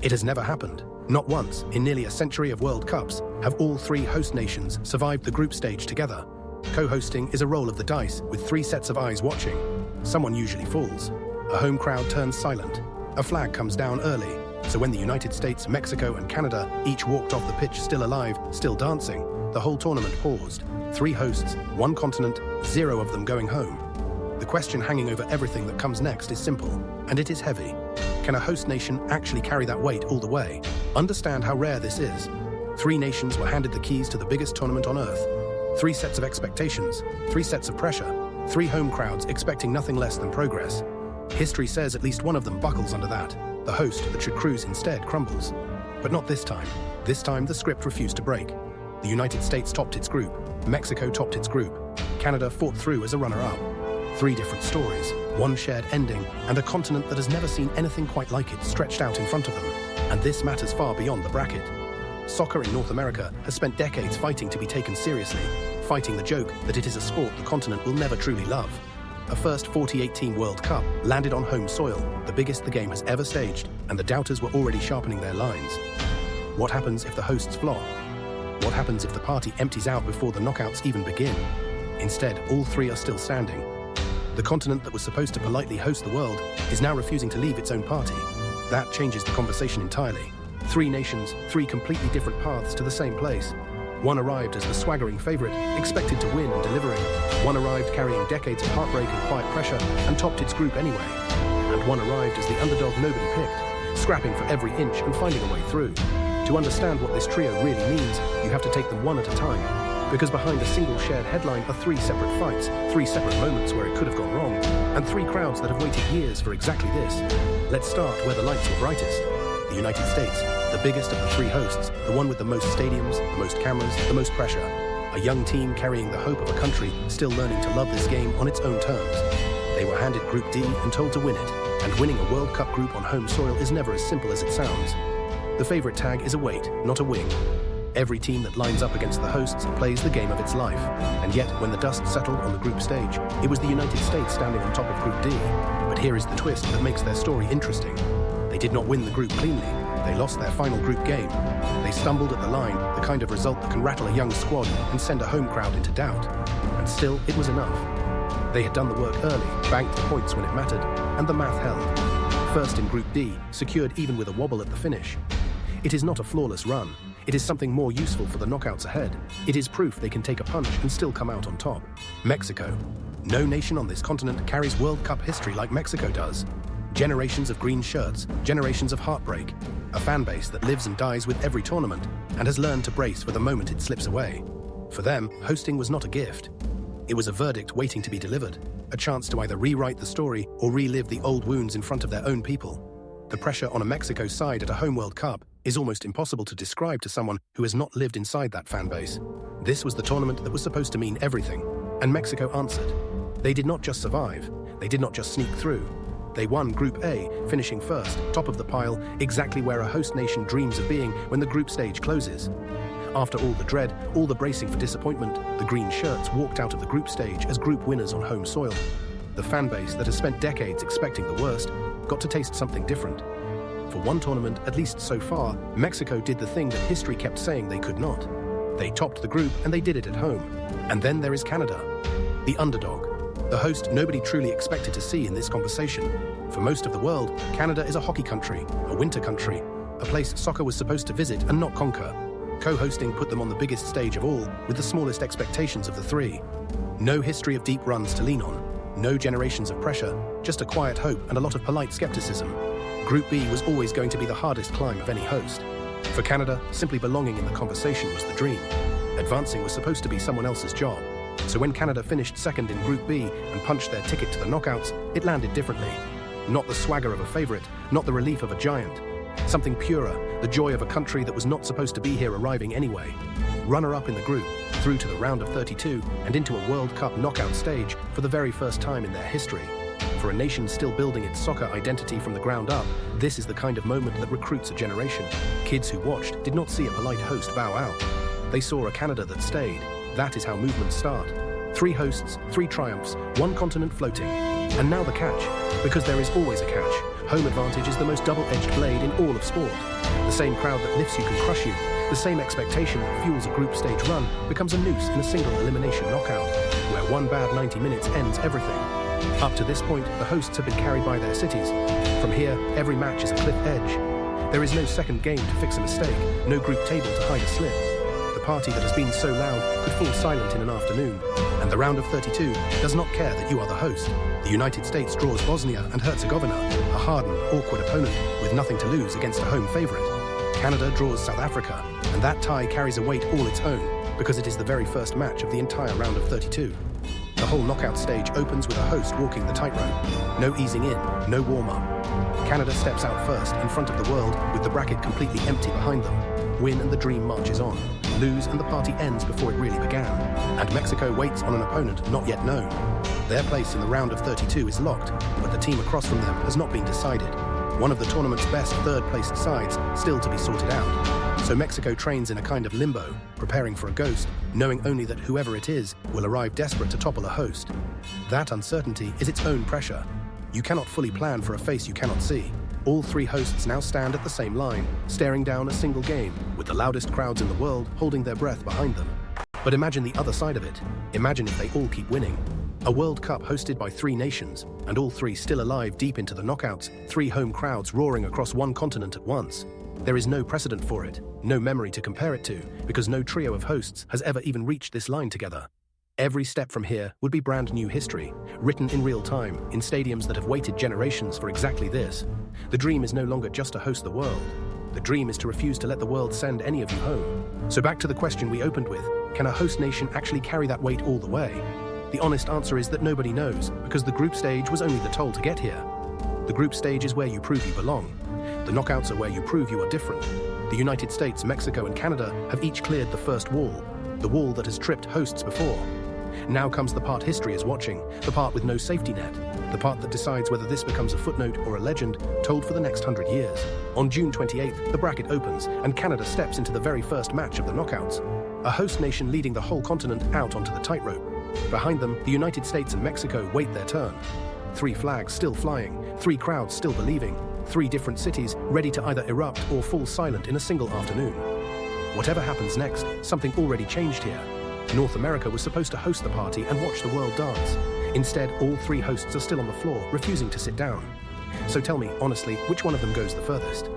It has never happened. Not once, in nearly a century of World Cups, have all three host nations survived the group stage together. Co-hosting is a roll of the dice with three sets of eyes watching. Someone usually falls. A home crowd turns silent. A flag comes down early. So when the United States, Mexico, and Canada each walked off the pitch still alive, still dancing, the whole tournament paused. Three hosts, one continent, 0 of them going home. The question hanging over everything that comes next is simple, and it is heavy. Can a host nation actually carry that weight all the way? Understand how rare this is. 3 nations were handed the keys to the biggest tournament on Earth. 3 sets of expectations, 3 sets of pressure, 3 home crowds expecting nothing less than progress. History says at least one of them buckles under that. The host that should cruise instead crumbles. But not this time. This time the script refused to break. The United States topped its group. Mexico topped its group. Canada fought through as a runner-up. 3 different stories, 1 shared ending, and a continent that has never seen anything quite like it stretched out in front of them. And this matters far beyond the bracket. Soccer in North America has spent decades fighting to be taken seriously, fighting the joke that it is a sport the continent will never truly love. A first 48-team World Cup landed on home soil, the biggest the game has ever staged, and the doubters were already sharpening their lines. What happens if the hosts flop? What happens if the party empties out before the knockouts even begin? Instead, all 3 are still standing. The continent that was supposed to politely host the world is now refusing to leave its own party. That changes the conversation entirely. 3 nations, 3 completely different paths to the same place. One arrived as the swaggering favorite, expected to win and delivering. One arrived carrying decades of heartbreak and quiet pressure and topped its group anyway. And one arrived as the underdog nobody picked, scrapping for every inch and finding a way through. To understand what this trio really means, you have to take them one at a time. Because behind a single shared headline are 3 separate fights, 3 separate moments where it could have gone wrong, and 3 crowds that have waited years for exactly this. Let's start where the lights were brightest. The United States, the biggest of the 3 hosts, the one with the most stadiums, the most cameras, the most pressure. A young team carrying the hope of a country still learning to love this game on its own terms. They were handed Group D and told to win it, and winning a World Cup group on home soil is never as simple as it sounds. The favorite tag is a weight, not a wing. Every team that lines up against the hosts plays the game of its life. And yet, when the dust settled on the group stage, it was the United States standing on top of Group D. But here is the twist that makes their story interesting. They did not win the group cleanly. They lost their final group game. They stumbled at the line, the kind of result that can rattle a young squad and send a home crowd into doubt. And still, it was enough. They had done the work early, banked the points when it mattered, and the math held. First in Group D, secured even with a wobble at the finish. It is not a flawless run. It is something more useful for the knockouts ahead. It is proof they can take a punch and still come out on top. Mexico. No nation on this continent carries World Cup history like Mexico does. Generations of green shirts, generations of heartbreak, a fan base that lives and dies with every tournament and has learned to brace for the moment it slips away. For them, hosting was not a gift. It was a verdict waiting to be delivered, a chance to either rewrite the story or relive the old wounds in front of their own people. The pressure on a Mexico side at a home World Cup is almost impossible to describe to someone who has not lived inside that fan base. This was the tournament that was supposed to mean everything, and Mexico answered. They did not just survive, they did not just sneak through. They won Group A, finishing first, top of the pile, exactly where a host nation dreams of being when the group stage closes. After all the dread, all the bracing for disappointment, the green shirts walked out of the group stage as group winners on home soil. The fan base that has spent decades expecting the worst got to taste something different. For one tournament, at least so far, Mexico did the thing that history kept saying they could not. They topped the group and they did it at home. And then there is Canada, the underdog. The host nobody truly expected to see in this conversation. For most of the world, Canada is a hockey country, a winter country, a place soccer was supposed to visit and not conquer. Co-hosting put them on the biggest stage of all, with the smallest expectations of the 3. No history of deep runs to lean on, no generations of pressure, just a quiet hope and a lot of polite skepticism. Group B was always going to be the hardest climb of any host. For Canada, simply belonging in the conversation was the dream. Advancing was supposed to be someone else's job. So when Canada finished second in Group B and punched their ticket to the knockouts, it landed differently. Not the swagger of a favorite, not the relief of a giant. Something purer, the joy of a country that was not supposed to be here arriving anyway. Runner-up in the group, through to the round of 32 and into a World Cup knockout stage for the very first time in their history. For a nation still building its soccer identity from the ground up, this is the kind of moment that recruits a generation. Kids who watched did not see a polite host bow out. They saw a Canada that stayed. That is how movements start. 3 hosts, 3 triumphs, 1 continent floating. And now the catch, because there is always a catch. Home advantage is the most double-edged blade in all of sport. The same crowd that lifts you can crush you. The same expectation that fuels a group stage run becomes a noose in a single elimination knockout, where one bad 90 minutes ends everything. Up to this point, the hosts have been carried by their cities. From here, every match is a cliff edge. There is no second game to fix a mistake, no group table to hide a slip. The party that has been so loud could fall silent in an afternoon. And the round of 32 does not care that you are the host. The United States draws Bosnia and Herzegovina, a hardened, awkward opponent with nothing to lose against a home favourite. Canada draws South Africa, and that tie carries a weight all its own because it is the very first match of the entire round of 32. The whole knockout stage opens with a host walking the tightrope. No easing in, no warm-up. Canada steps out first in front of the world with the bracket completely empty behind them. Win and the dream marches on. Lose and the party ends before it really began. And Mexico waits on an opponent not yet known. Their place in the round of 32 is locked, but the team across from them has not been decided. One of the tournament's best third-placed sides still to be sorted out. So Mexico trains in a kind of limbo, preparing for a ghost, knowing only that whoever it is will arrive desperate to topple a host. That uncertainty is its own pressure. You cannot fully plan for a face you cannot see. All three hosts now stand at the same line, staring down a single game, with the loudest crowds in the world holding their breath behind them. But imagine the other side of it. Imagine if they all keep winning. A World Cup hosted by three nations, and all three still alive deep into the knockouts, three home crowds roaring across one continent at once. There is no precedent for it, no memory to compare it to, because no trio of hosts has ever even reached this line together. Every step from here would be brand new history, written in real time, in stadiums that have waited generations for exactly this. The dream is no longer just to host the world. The dream is to refuse to let the world send any of you home. So back to the question we opened with, can a host nation actually carry that weight all the way? The honest answer is that nobody knows, because the group stage was only the toll to get here. The group stage is where you prove you belong. The knockouts are where you prove you are different. The United States, Mexico, and Canada have each cleared the first wall, the wall that has tripped hosts before. Now comes the part history is watching, the part with no safety net, the part that decides whether this becomes a footnote or a legend told for the next 100 years. On June 28th, the bracket opens, and Canada steps into the very first match of the knockouts. A host nation leading the whole continent out onto the tightrope. Behind them, the United States and Mexico wait their turn. Three flags still flying, three crowds still believing, three different cities ready to either erupt or fall silent in a single afternoon. Whatever happens next, something already changed here. North America was supposed to host the party and watch the world dance. Instead, all three hosts are still on the floor, refusing to sit down. So tell me, honestly, which one of them goes the furthest?